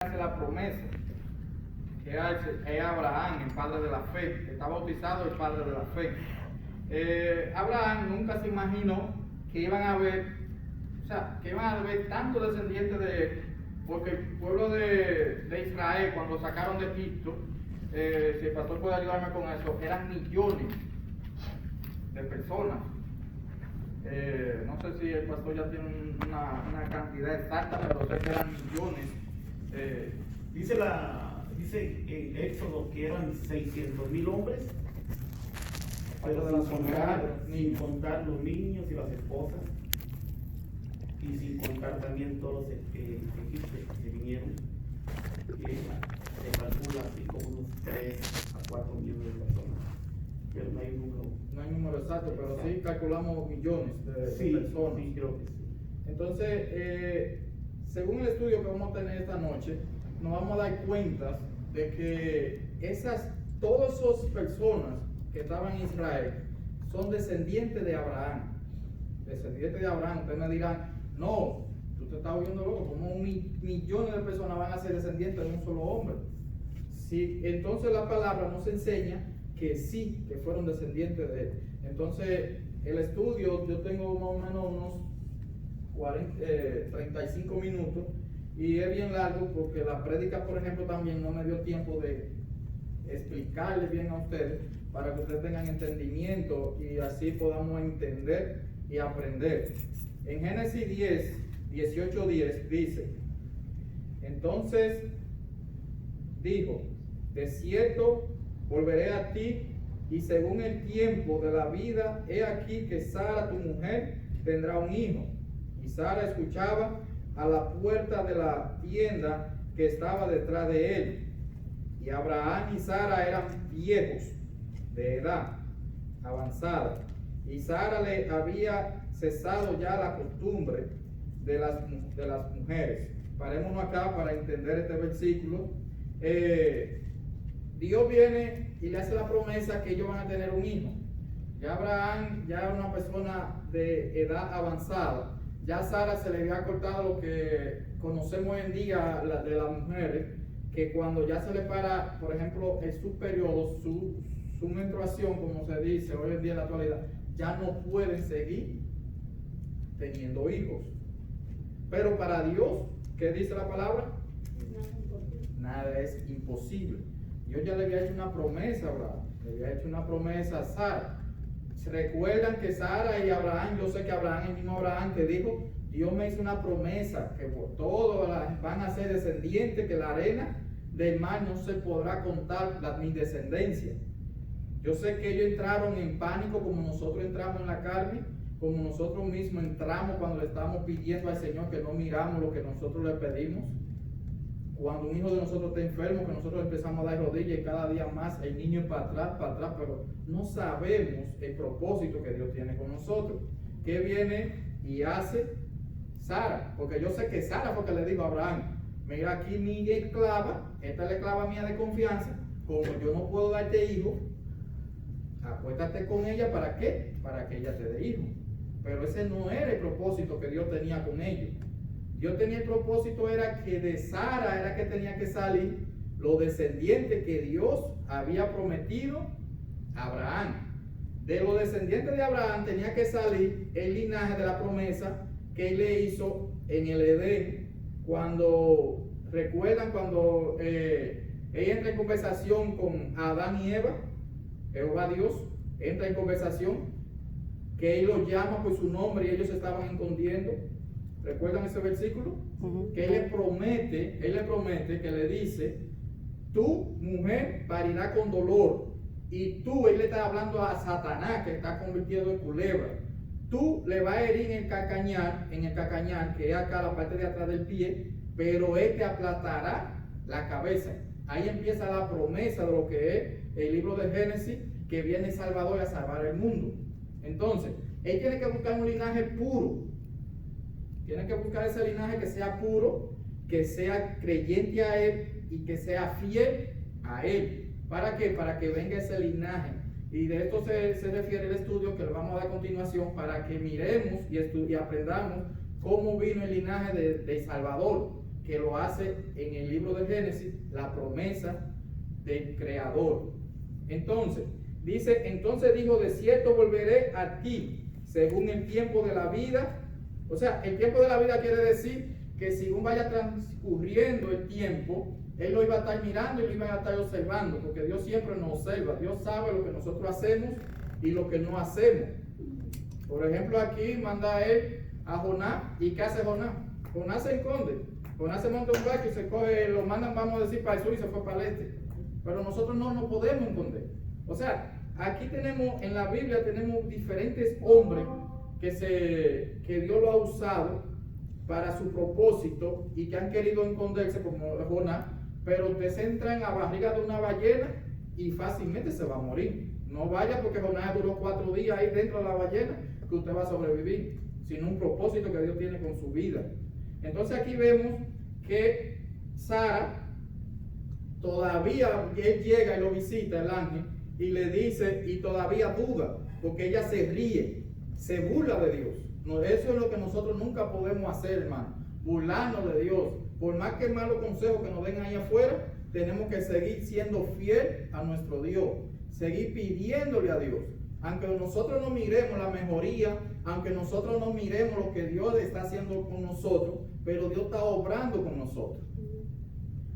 hace la promesa, que es Abraham, el padre de la fe, que está bautizado el padre de la fe. Abraham nunca se imaginó que iban a haber, tantos descendientes de él, porque el pueblo de Israel, cuando sacaron de Egipto, si el pastor puede ayudarme con eso, eran millones de personas. No sé si el pastor ya tiene una cantidad exacta, pero sé que eran millones. Dice en Éxodo que eran 600,000 hombres, pero sin contar los niños y las esposas, y sin contar también todos los egipcios que vinieron, se calcula así como unos 3 a 4 millones de personas, pero no hay un número. No hay número exacto, pero exacto. Sí calculamos millones de personas. Sí, creo que sí. Entonces, según el estudio que vamos a tener esta noche, nos vamos a dar cuenta de que todas esas personas que estaban en Israel son descendientes de Abraham. Descendientes de Abraham. Ustedes me dirán, no, tú te estás volviendo loco, como millones de personas van a ser descendientes de un solo hombre. Sí, entonces la palabra nos enseña que sí, que fueron descendientes de él. Entonces, el estudio, yo tengo más o menos unos 35 minutos, y es bien largo porque la prédica, por ejemplo, también no me dio tiempo de explicarles bien a ustedes para que ustedes tengan entendimiento y así podamos entender y aprender. En Génesis 18:10 dice: entonces dijo, de cierto volveré a ti, y según el tiempo de la vida, he aquí que Sara tu mujer tendrá un hijo. Y Sara escuchaba a la puerta de la tienda que estaba detrás de él. Y Abraham y Sara eran viejos de edad avanzada, y Sara le había cesado ya la costumbre de las mujeres. Parémonos acá para entender este versículo. Dios viene y le hace la promesa que ellos van a tener un hijo. Ya Abraham ya era una persona de edad avanzada. Ya a Sara se le había cortado lo que conocemos hoy en día de las mujeres, que cuando ya se le para, por ejemplo, su periodo, su menstruación, como se dice hoy en día en la actualidad, ya no pueden seguir teniendo hijos. Pero para Dios, ¿qué dice la palabra? Nada es imposible. Dios ya le había hecho una promesa a Abraham, le había hecho una promesa a Sara. ¿Se recuerdan que Sara y Abraham, yo sé que Abraham, el mismo Abraham que dijo, Dios me hizo una promesa que por todo van a ser descendientes, que la arena del mar no se podrá contar mi descendencia? Yo sé que ellos entraron en pánico como nosotros entramos en la carne, como nosotros mismos entramos cuando le estamos pidiendo al Señor que no miramos lo que nosotros le pedimos. Cuando un hijo de nosotros está enfermo, que nosotros empezamos a dar rodillas y cada día más el niño es para atrás, pero no sabemos el propósito que Dios tiene con nosotros. ¿Qué viene y hace Sara? Porque yo sé que Sara fue que le dijo a Abraham, mira aquí mi esclava, esta es la esclava mía de confianza, como yo no puedo darte hijo, acuéstate con ella. ¿Para qué? Para que ella te dé hijo. Pero ese no era el propósito que Dios tenía con ellos. Dios tenía el propósito, era que de Sara era que tenía que salir los descendientes que Dios había prometido a Abraham. De los descendientes de Abraham tenía que salir el linaje de la promesa que él le hizo en el Edén. Recuerdan cuando ella entra en conversación con Adán y Eva, Jehová Dios entra en conversación, que él los llama por su nombre y ellos se estaban escondiendo. ¿Recuerdan ese versículo? Que él le promete, que le dice, tu mujer parirá con dolor, y él le está hablando a Satanás, que está convirtiendo en culebra. Tú le vas a herir en el cacañar, que es acá la parte de atrás del pie, pero él te aplastará la cabeza. Ahí empieza la promesa de lo que es el libro de Génesis, que viene el Salvador a salvar el mundo. Entonces, él tiene que buscar un linaje puro. Tiene que buscar ese linaje que sea puro, que sea creyente a él y que sea fiel a él. ¿Para qué? Para que venga ese linaje. Y de esto se refiere el estudio que le vamos a dar a continuación, para que miremos y aprendamos cómo vino el linaje de Salvador, que lo hace en el libro de Génesis, la promesa del Creador. Entonces, dice, entonces dijo, de cierto volveré a ti, según el tiempo de la vida. O sea, el tiempo de la vida quiere decir que según vaya transcurriendo el tiempo, Él lo iba a estar mirando y lo iba a estar observando, porque Dios siempre nos observa. Dios sabe lo que nosotros hacemos y lo que no hacemos. Por ejemplo, aquí manda Él a Jonás, ¿y qué hace Jonás? Jonás se esconde. Jonás se monta un barco y se coge, lo mandan, vamos a decir, para el sur y se fue para el este. Pero nosotros no nos podemos esconder. O sea, aquí tenemos, en la Biblia tenemos diferentes hombres que Dios lo ha usado para su propósito y que han querido esconderse como Jonás, pero usted se entra en la barriga de una ballena y fácilmente se va a morir. No vaya porque Jonás duró 4 días ahí dentro de la ballena que usted va a sobrevivir, sino un propósito que Dios tiene con su vida. Entonces aquí vemos que Sara todavía, él llega y lo visita el ángel y le dice, y todavía duda, porque ella se ríe, se burla de Dios. No, eso es lo que nosotros nunca podemos hacer, hermano, burlarnos de Dios. Por más que malos consejos que nos den ahí afuera, tenemos que seguir siendo fiel a nuestro Dios, seguir pidiéndole a Dios. Aunque nosotros no miremos la mejoría, aunque nosotros no miremos lo que Dios está haciendo con nosotros, pero Dios está obrando con nosotros.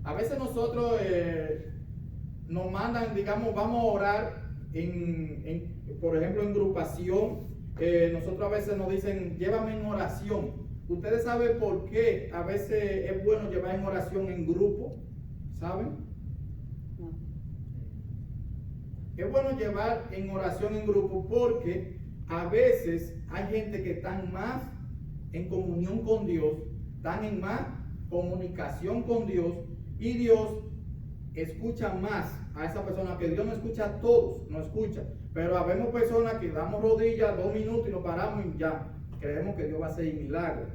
A veces nosotros nos mandan, digamos, vamos a orar, por ejemplo, en agrupación. Nosotros a veces nos dicen, llévame en oración. Ustedes saben por qué a veces es bueno llevar en oración en grupo, ¿saben? No. Es bueno llevar en oración en grupo porque a veces hay gente que están más en comunión con Dios, están en más comunicación con Dios, y Dios escucha más a esa persona, que Dios no escucha a todos, no escucha. Pero habemos personas que damos rodillas 2 minutos y nos paramos y ya creemos que Dios va a hacer milagros.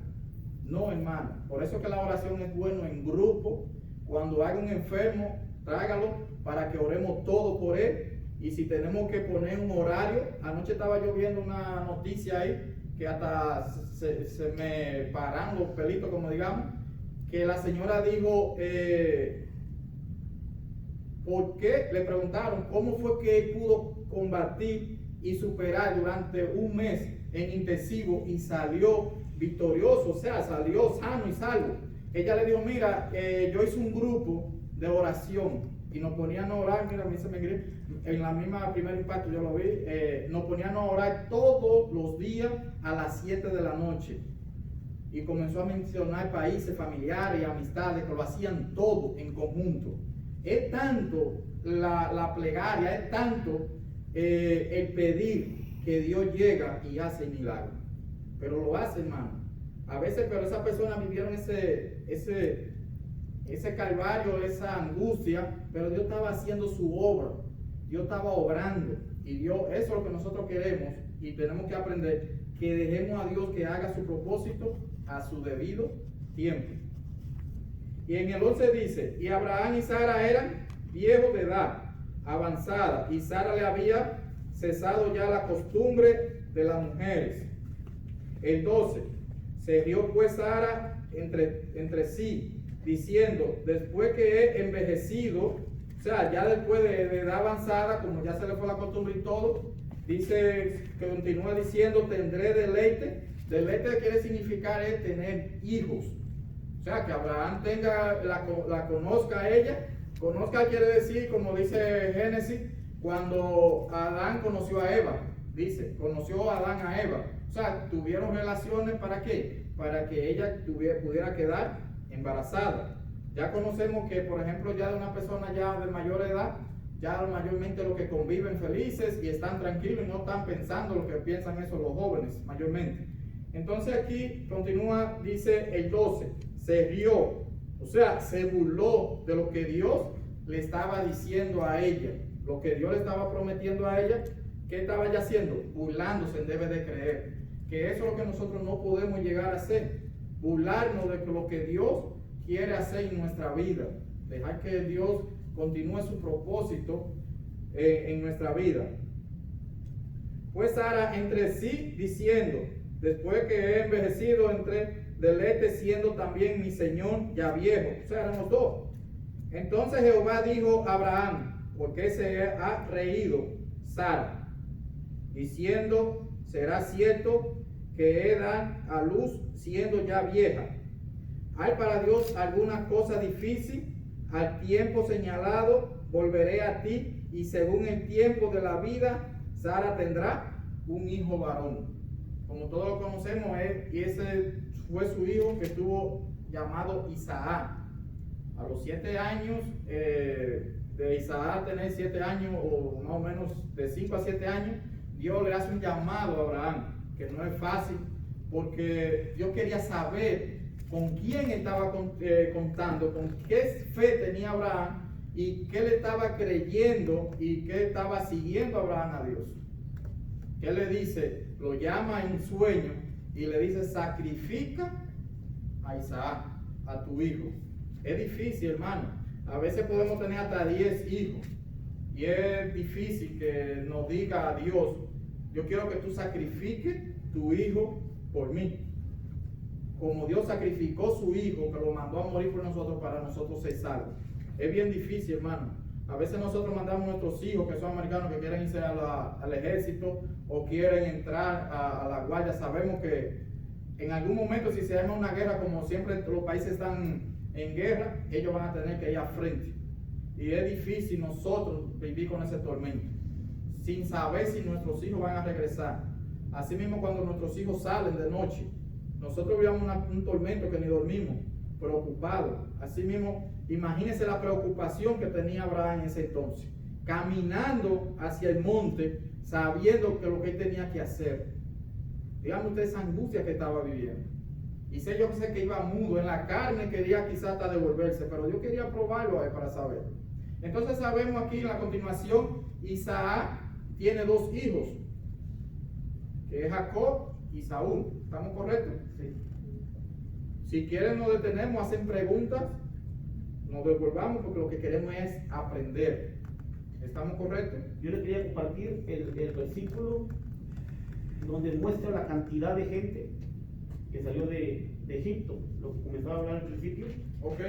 No, hermano. Por eso que la oración es bueno en grupo. Cuando hay un enfermo, tráigalo para que oremos todos por él. Y si tenemos que poner un horario, anoche estaba yo viendo una noticia ahí que hasta se me paran los pelitos, como digamos, que la señora dijo, ¿por qué? Le preguntaron cómo fue que él pudo combatir y superar durante un mes en intensivo y salió victorioso, o sea, salió sano y salvo. Ella le dijo, mira, yo hice un grupo de oración y nos ponían a orar, mira, a mí se me grita, en la misma primer impacto yo lo vi, nos ponían a orar todos los días a las 7 de la noche. Y comenzó a mencionar países, familiares y amistades que lo hacían todo en conjunto. Es tanto la plegaria, es tanto el pedir, que Dios llega y hace milagros. Pero lo hace, hermano. A veces, pero esas personas vivieron ese calvario, esa angustia, pero Dios estaba haciendo su obra. Dios estaba obrando. Y Dios, eso es lo que nosotros queremos y tenemos que aprender, que dejemos a Dios que haga su propósito a su debido tiempo. Y en el 11 dice, y Abraham y Sara eran viejos de edad, avanzada, y Sara le había cesado ya la costumbre de las mujeres. El 12, se rió pues Sara entre sí, diciendo, después que he envejecido, o sea, ya después de edad avanzada, como ya se le fue la costumbre y todo, dice, que continúa diciendo, tendré deleite. Deleite quiere significar es tener hijos. O sea, que Abraham la conozca a ella. Conozca quiere decir, como dice Génesis, cuando Adán conoció a Eva. Dice, conoció a Adán a Eva. O sea, tuvieron relaciones, ¿para qué? Para que ella pudiera quedar embarazada. Ya conocemos que, por ejemplo, ya de una persona ya de mayor edad, ya mayormente los que conviven felices y están tranquilos y no están pensando lo que piensan eso los jóvenes, mayormente. Entonces aquí continúa, dice el 12, se rió, o sea, se burló de lo que Dios le estaba diciendo a ella, lo que Dios le estaba prometiendo a ella. ¿Qué estaba ella haciendo? Burlándose, debe de creer, que eso es lo que nosotros no podemos llegar a hacer, burlarnos de lo que Dios quiere hacer en nuestra vida, dejar que Dios continúe su propósito en nuestra vida. Pues Sara entre sí diciendo, después que he envejecido, del este, siendo también mi señor ya viejo. O sea, eran los dos. Entonces Jehová dijo a Abraham, porque se ha reído Sara, diciendo, será cierto que he dado a luz siendo ya vieja. ¿Hay para Dios alguna cosa difícil? Al tiempo señalado volveré a ti, y según el tiempo de la vida, Sara tendrá un hijo varón. Como todos lo conocemos, y ese fue su hijo que estuvo llamado Isaac. A los 7 años, de Isaac tener 7 años, o más o menos de 5 a 7 años, Dios le hace un llamado a Abraham, que no es fácil, porque Dios quería saber con quién estaba contando, con qué fe tenía Abraham, y qué le estaba creyendo, y qué estaba siguiendo Abraham a Dios. ¿Qué le dice? Lo llama en sueño, y le dice, sacrifica a Isaac, a tu hijo. Es difícil, hermano. A veces podemos tener hasta 10 hijos, y es difícil que nos diga a Dios, yo quiero que tú sacrifiques tu hijo por mí. Como Dios sacrificó su hijo, que lo mandó a morir por nosotros, para nosotros ser salvos. Es bien difícil, hermano. A veces nosotros mandamos a nuestros hijos que son americanos, que quieren irse al ejército o quieren entrar a la guardia. Sabemos que en algún momento, si se arma una guerra, como siempre los países están en guerra, ellos van a tener que ir al frente. Y es difícil nosotros vivir con ese tormento, sin saber si nuestros hijos van a regresar. Asimismo, cuando nuestros hijos salen de noche, nosotros vivimos un tormento que ni dormimos, preocupados. Asimismo, imagínense la preocupación que tenía Abraham en ese entonces, caminando hacia el monte, sabiendo que lo que él tenía que hacer. Díganme ustedes esa angustia que estaba viviendo. Y sé yo que iba mudo, en la carne quería quizás hasta devolverse, pero yo quería probarlo a él para saber. Entonces sabemos aquí en la continuación, Isaac tiene 2 hijos, que es Jacob y Saúl. ¿Estamos correctos? Sí. Si quieren nos detenemos, hacen preguntas, nos devolvamos, porque lo que queremos es aprender. ¿Estamos correctos? Yo les quería compartir el versículo donde muestra la cantidad de gente que salió de Egipto, lo que comenzaba a hablar al principio. Ok.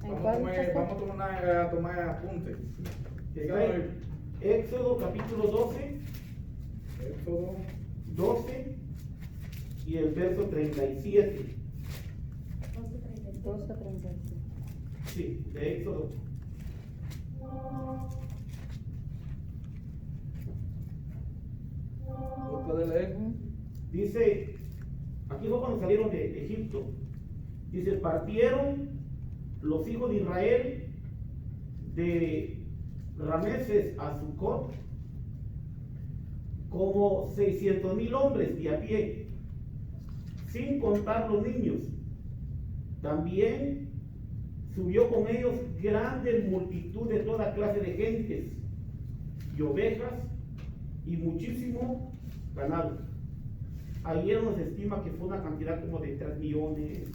Vamos a tomar apuntes. Está en Éxodo capítulo 12. Éxodo 12 y el verso 37. 12:37. Sí, de Éxodo. ¿Lo puede leer? Dice, aquí fue cuando salieron de Egipto. Dice, partieron los hijos de Israel de Rameses a Sucot como 600,000 hombres de a pie, sin contar los niños. También subió con ellos grande multitud de toda clase de gentes y ovejas y muchísimo ganado. Ayer nos estima que fue una cantidad como de 3 millones.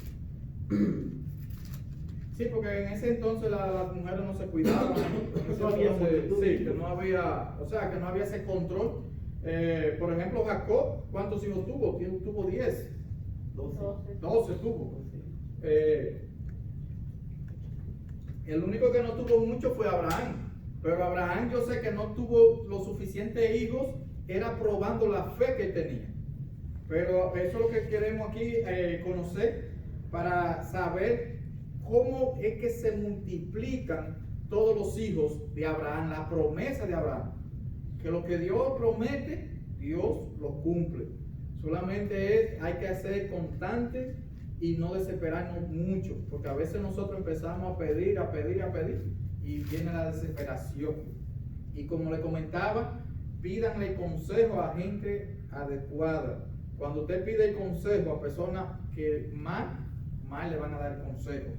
Sí, porque en ese entonces las mujeres no se cuidaban. No había multitud. Sí, que no había, o sea, que no había ese control. Por ejemplo, Jacob, ¿cuántos hijos tuvo? Tuvo 10. 12 tuvo. El único que no tuvo mucho fue Abraham. Pero Abraham, yo sé que no tuvo los suficientes hijos, era probando la fe que él tenía. Pero eso es lo que queremos aquí conocer, para saber cómo es que se multiplican todos los hijos de Abraham, la promesa de Abraham. Que lo que Dios promete, Dios lo cumple. Solamente hay que ser constantes y no desesperarnos mucho, porque a veces nosotros empezamos a pedir, y viene la desesperación. Y como le comentaba, pídanle consejo a gente adecuada. Cuando usted pide el consejo a personas que más le van a dar consejo.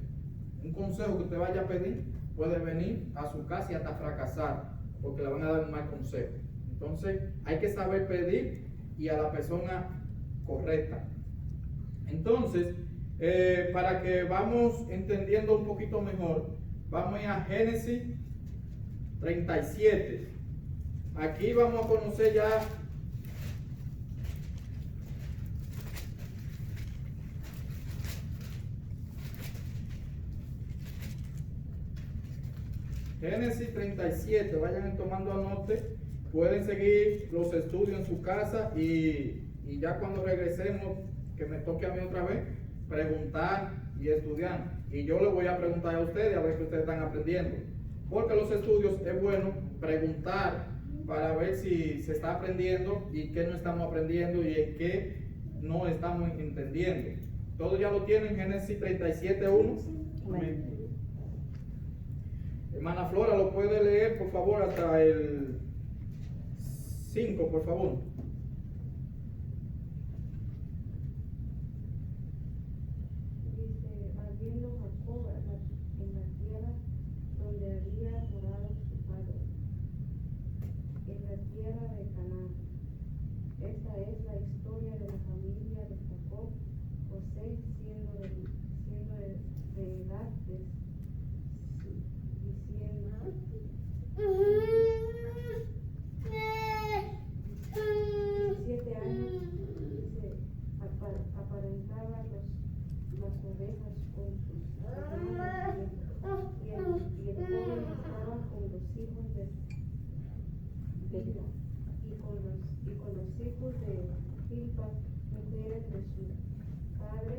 Un consejo que usted vaya a pedir puede venir a su casa y hasta fracasar, porque le van a dar un mal consejo. Entonces hay que saber pedir y a la persona correcta. Entonces, para que vamos entendiendo un poquito mejor, vamos a ir a Génesis 37. Aquí vamos a conocer ya Génesis 37, vayan tomando anote, pueden seguir los estudios en su casa y ya cuando regresemos, que me toque a mí otra vez, preguntar y estudiar. Y yo les voy a preguntar a ustedes a ver qué ustedes están aprendiendo. Porque los estudios es bueno preguntar para ver si se está aprendiendo y qué no estamos aprendiendo y en qué no estamos entendiendo. Todos ya lo tienen, Génesis 37:1. Hermana Flora, ¿lo puede leer por favor hasta el 5, por favor? Dice, habiendo Jacob en la tierra donde había morado su padre, en la tierra de Canaán. Esta es la historia de la familia de Jacob, José siendo de edad diciendo 17 años, dice, aparentaba las ovejas con sus hermanos y el joven estaba con los hijos de Bilha y con los hijos de Zilpa, mujeres de su padre,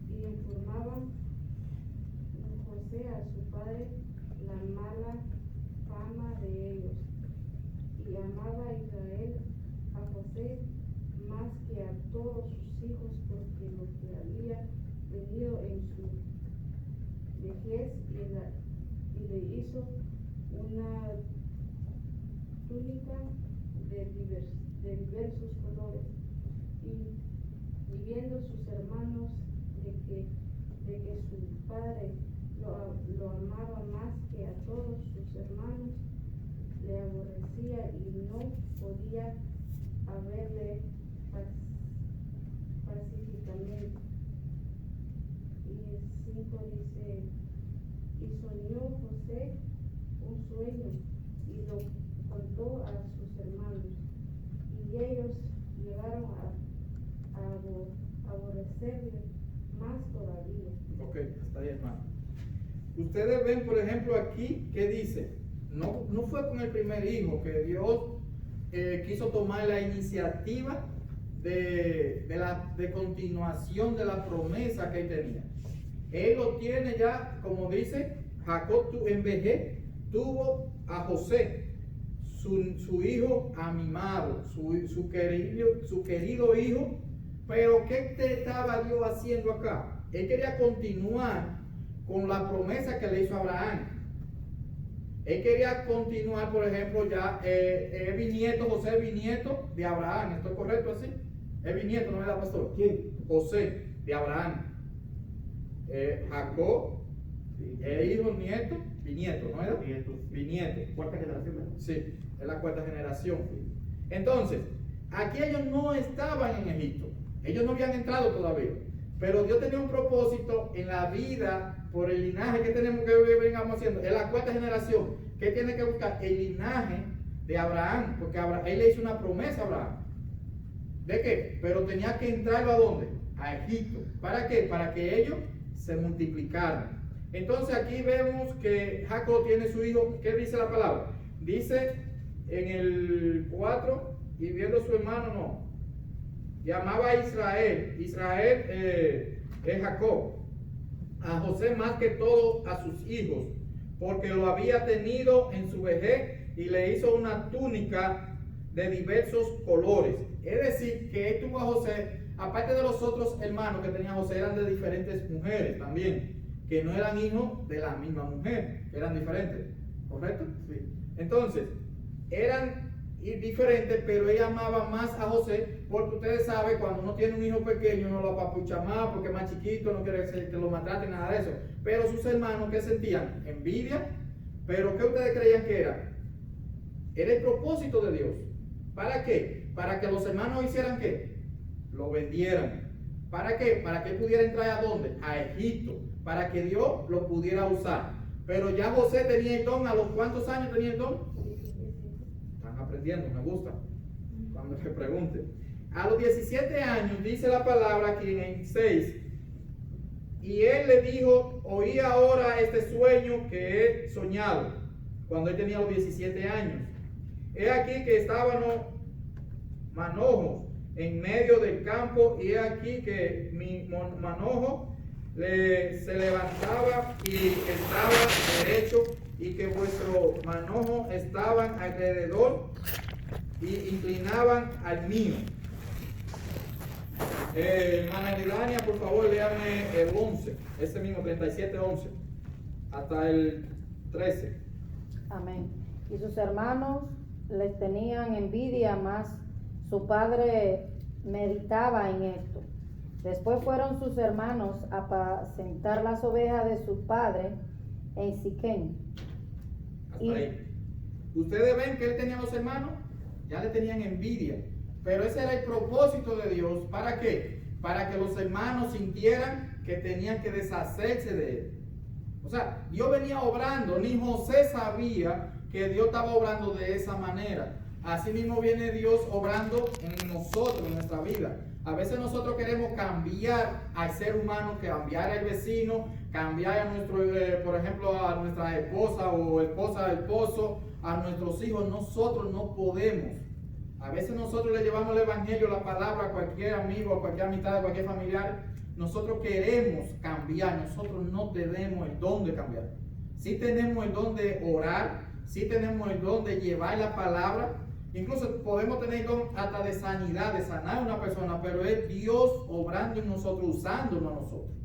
y informaban José a su padre la mala fama de ellos. Y amaba a Israel a José más que a todos sus hijos, porque lo que había venido en su vejez y le hizo una túnica de diversos colores. Y viendo sus hermanos de que su padre lo amaba más que a todos sus hermanos, le aborrecía y no podía haberle pacíficamente. Y el 5 dice, y soñó José un sueño y lo contó a sus hermanos, y ellos llegaron a aborrecerle más todavía. Ok, está bien, hermano. Ustedes ven, por ejemplo, aquí que dice, no fue con el primer hijo que Dios quiso tomar la iniciativa de continuación de la promesa que él tenía. Él lo tiene ya, como dice, Jacob en vejez tuvo a José, su hijo amimado, su querido hijo. Pero ¿qué estaba Dios haciendo acá? Él quería continuar con la promesa que le hizo a Abraham. Él quería continuar, por ejemplo, ya José es bisnieto de Abraham. ¿Esto es correcto así? Es bisnieto, ¿no es la pastor? ¿Quién? José de Abraham. Jacob, hijo, nieto, bisnieto, ¿no era? Bisnieto. Cuarta generación, ¿verdad? Sí, es la cuarta generación. Entonces, aquí ellos no estaban en Egipto. Ellos no habían entrado todavía. Pero Dios tenía un propósito en la vida por el linaje que tenemos que vengamos haciendo. Es la cuarta generación. ¿Qué tiene que buscar? El linaje de Abraham. Porque él le hizo una promesa a Abraham. ¿De qué? Pero tenía que entrar ¿a dónde? A Egipto. ¿Para qué? Para que ellos se multiplicaran. Entonces aquí vemos que Jacob tiene su hijo. ¿Qué dice la palabra? Dice en el 4, y viendo a su hermano, no. Llamaba a Israel. Israel es Jacob. A José más que todo a sus hijos, porque lo había tenido en su vejez y le hizo una túnica de diversos colores. Es decir, que él tuvo a José, aparte de los otros hermanos que tenía José, eran de diferentes mujeres también, que no eran hijos de la misma mujer, que eran diferentes. ¿Correcto? Sí. Entonces, eran diferentes, pero ella amaba más a José, porque ustedes saben, cuando uno tiene un hijo pequeño, no lo apapucha más, porque es más chiquito, no quiere que lo maltraten, nada de eso. Pero sus hermanos, ¿qué sentían? Envidia. Pero ¿qué ustedes creían que era? Era el propósito de Dios. ¿Para qué? Para que los hermanos hicieran ¿qué? Lo vendieran. ¿Para qué? Para que él pudiera entrar ¿a dónde? A Egipto. Para que Dios lo pudiera usar. Pero ya José tenía el don. ¿A los cuántos años tenía el don? Están aprendiendo, me gusta. Cuando se pregunten. A los 17 años, dice la palabra aquí en 6. y él le dijo, oí ahora este sueño que he soñado, cuando él tenía los 17 años. He aquí que estaban manojos en medio del campo, y he aquí que mi manojo se levantaba y estaba derecho, y que vuestro manojo estaban alrededor y inclinaban al mío. Hermana Lidania, por favor, léame el 11, ese mismo 37:11 hasta el 13. Amén. Y sus hermanos les tenían envidia, mas su padre meditaba en esto. Después fueron sus hermanos a apacentar las ovejas de su padre en Siquén. Hasta ahí. Ustedes ven que él tenía los hermanos, ya le tenían envidia. Pero ese era el propósito de Dios. ¿Para qué? Para que los hermanos sintieran que tenían que deshacerse de él. O sea, Dios venía obrando. Ni José sabía que Dios estaba obrando de esa manera. Así mismo viene Dios obrando en nosotros, en nuestra vida. A veces nosotros queremos cambiar al ser humano, cambiar al vecino, cambiar a nuestro, por ejemplo, a nuestra esposa o esposa del esposo, a nuestros hijos. Nosotros no podemos. A veces nosotros le llevamos el evangelio, la palabra a cualquier amigo, a cualquier amistad, a cualquier familiar. Nosotros queremos cambiar, nosotros no tenemos el don de cambiar. Sí tenemos el don de orar, sí tenemos el don de llevar la palabra. Incluso podemos tener el don hasta de sanidad, de sanar a una persona, pero es Dios obrando en nosotros, usándonos a nosotros.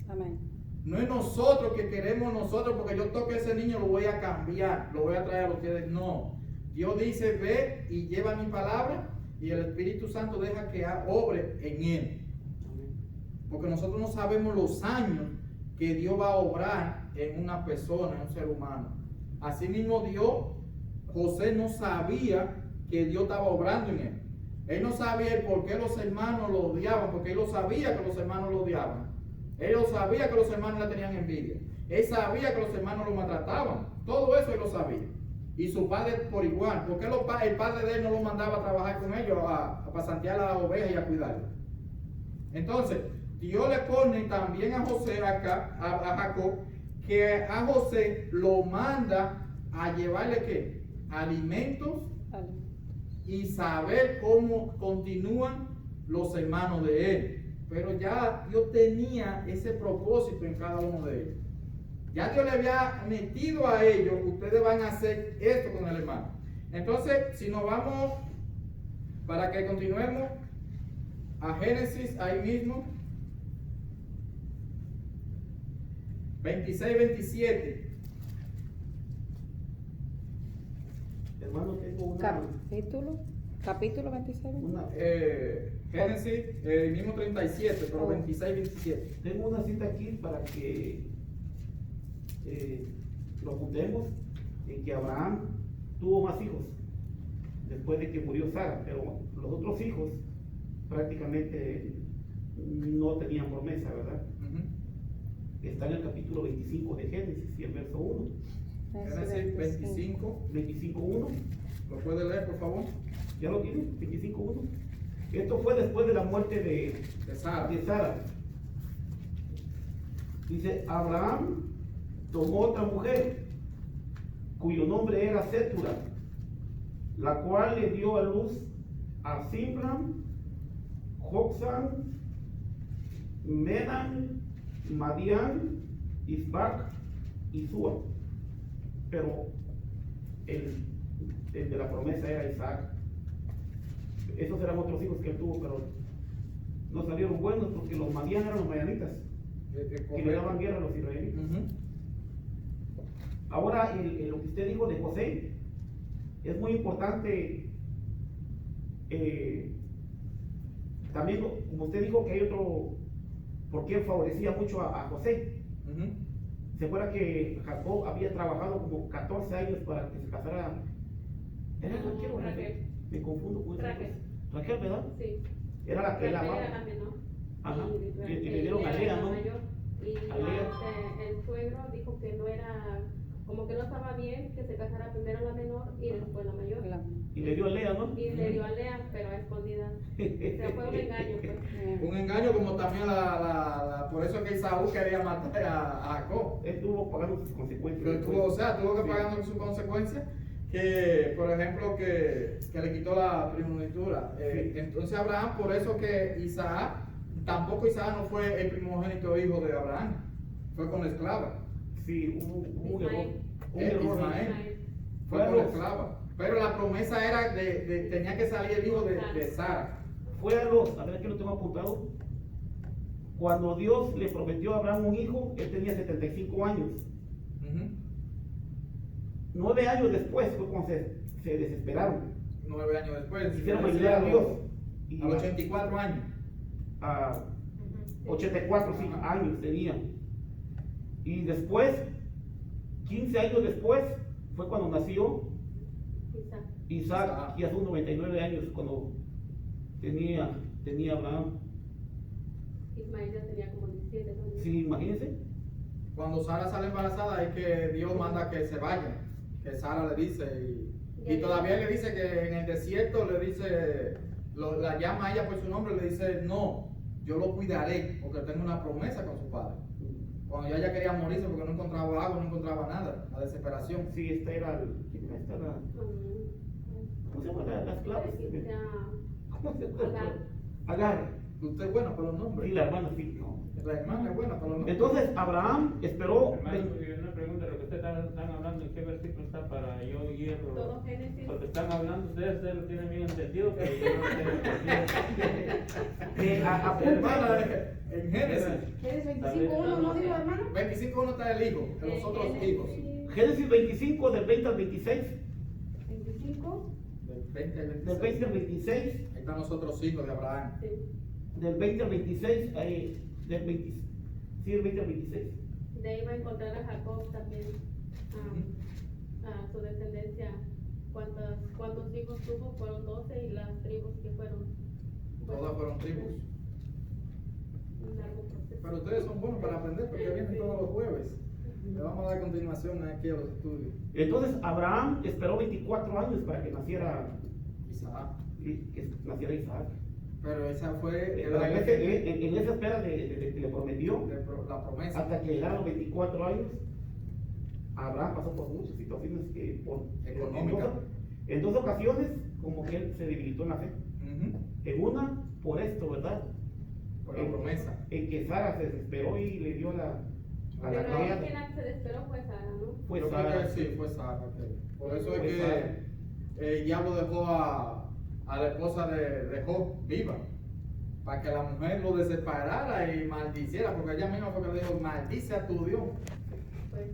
Amén. No es nosotros que queremos nosotros, porque yo toque a ese niño, lo voy a cambiar, lo voy a traer a ustedes. No. Dios dice, ve y lleva mi palabra, y el Espíritu Santo deja que obre en él. Porque nosotros no sabemos los años que Dios va a obrar en una persona, en un ser humano. Así mismo Dios, José no sabía que Dios estaba obrando en él. Él no sabía el por qué los hermanos lo odiaban, porque él lo sabía que los hermanos lo odiaban. Él lo sabía que los hermanos le tenían envidia. Él sabía que los hermanos lo maltrataban. Todo eso él lo sabía. Y su padre por igual. ¿Por qué el padre de él no lo mandaba a trabajar con ellos, a pasantear a las ovejas y a cuidarlas? Entonces, Dios le pone también a José acá, a Jacob, que a José lo manda a llevarle ¿qué? Alimentos y saber cómo continúan los hermanos de él. Pero ya Dios tenía ese propósito en cada uno de ellos. Ya Dios le había metido a ellos, ustedes van a hacer esto con el hermano. Entonces, si nos vamos, para que continuemos, a Génesis, ahí mismo, 26-27. Hermano, tengo una... Capítulo 26. Génesis, mismo 37, pero 26-27. Tengo una cita aquí para que lo juntemos, en que Abraham tuvo más hijos después de que murió Sara, pero los otros hijos prácticamente no tenían promesa, ¿verdad? Está en el capítulo 25 de Génesis y el verso 1. Génesis 25:1. ¿Lo puede leer, por favor? ¿Ya lo tiene? 25:1. Esto fue después de la muerte de Sara. Dice, Abraham tomó otra mujer, cuyo nombre era Setura, la cual le dio a luz a Zimram, Joksam, Medan, Madián, Isbac y Sua. Pero el de la promesa era Isaac. Esos eran otros hijos que él tuvo, pero no salieron buenos porque los Madián eran los madianitas que le daban guerra a los israelitas. Ahora, lo que usted dijo de José es muy importante. También, como usted dijo, que hay otro, porque él favorecía mucho a José. ¿Se acuerda que Jacob había trabajado como 14 años para que se casara? ¿Era Raquel o Raquel? Me confundo con Raquel. Raquel, ¿verdad? Sí. Era la que la Raquel amaba. era la menor. Ajá. Y Y le dieron a Lea, ¿no? mayor. Y A Lea. el suegro dijo que no era como que no estaba bien que se casara primero la menor y después la mayor. Y le dio a Lea, ¿no? Y le dio a Lea, pero a escondidas. O sea, fue un engaño, pues. Un engaño como también por eso es que Esaú quería matar a Jacob. Él tuvo pagando sus consecuencias. Pero tuvo que pagar sus consecuencias, que por ejemplo que le quitó la primogenitura. Entonces Abraham, por eso que tampoco Isaac no fue el primogénito hijo de Abraham, fue con la esclava. Sí, hubo un error. Ismael. Un error. Ismael. Fue con la esclava. Pero la promesa era tenía que salir el hijo de Sara. Fue a ver aquí lo tengo apuntado. Cuando Dios le prometió a Abraham un hijo, él tenía 75 años. Ujú. 9 años después fue cuando se desesperaron. 9 años después. Hicieron bailar a Dios. Y A los 84 años. a 84 sí, años tenía. Y después, 15 años después, fue cuando nació Isaac, y hace 99 años cuando tenía Abraham. Ismael ya tenía como 17 años. Sí, imagínense. Cuando Sara sale embarazada es que Dios manda que se vaya, que Sara le dice, y todavía le dice que en el desierto le dice, la llama a ella por su nombre, le dice, no, yo lo cuidaré, porque tengo una promesa con su padre. Cuando ella quería morirse porque no encontraba agua, no encontraba nada, la desesperación. Sí, esta era ¿cómo se llama la esclava? ¿Cómo se llama? Agar. Usted es bueno para los Sí, nombres. la hermana, sí. No. La hermana es buena para los nombres. Entonces Abraham esperó. Hermano, y una pregunta, lo que ustedes están hablando, ¿en qué versículo está para yo guiarlo? Todo Génesis. Lo que están hablando ustedes lo tienen bien entendido, pero yo no tengo Hermana, en Génesis, Génesis 25:1, ¿no digo, hermano? 25:1 está el hijo, de los otros hijos. Génesis 25 del 20 al 26. 25. Del 20 al Del 20 al 26. 26. Ahí están los otros hijos de Abraham. Sí. Del 20 al 26. Del 20, sí, del 20 al 26. De ahí va a encontrar a Jacob también, a su descendencia. ¿Cuántos hijos tuvo? Fueron 12 y las tribus que fueron. Todas fueron tribus. Un largo proceso. Pero ustedes son buenos para aprender porque vienen todos los jueves. Le vamos a dar continuación aquí a los estudios. Entonces Abraham esperó 24 años para que naciera Isaac. Isaac. Pero esa fue Pero en esa espera de que le prometió, la promesa. hasta que llegaron los 24 años, Abraham pasó por muchas situaciones Económicas. En dos ocasiones, como que él se debilitó en la fe. Ujú. En una, por esto, ¿verdad? Por la promesa. En que Sara se desesperó y le dio a la Pero ahí criada. quien se desesperó fue Sara, ¿no? Fue Yo creo Sara. que sí, fue Sara. Por eso es Fue que Sara. el diablo dejó a la esposa de Job viva, para que la mujer lo desesperara y maldiciera, porque ella misma fue que le dijo, maldice a tu Dios. Pues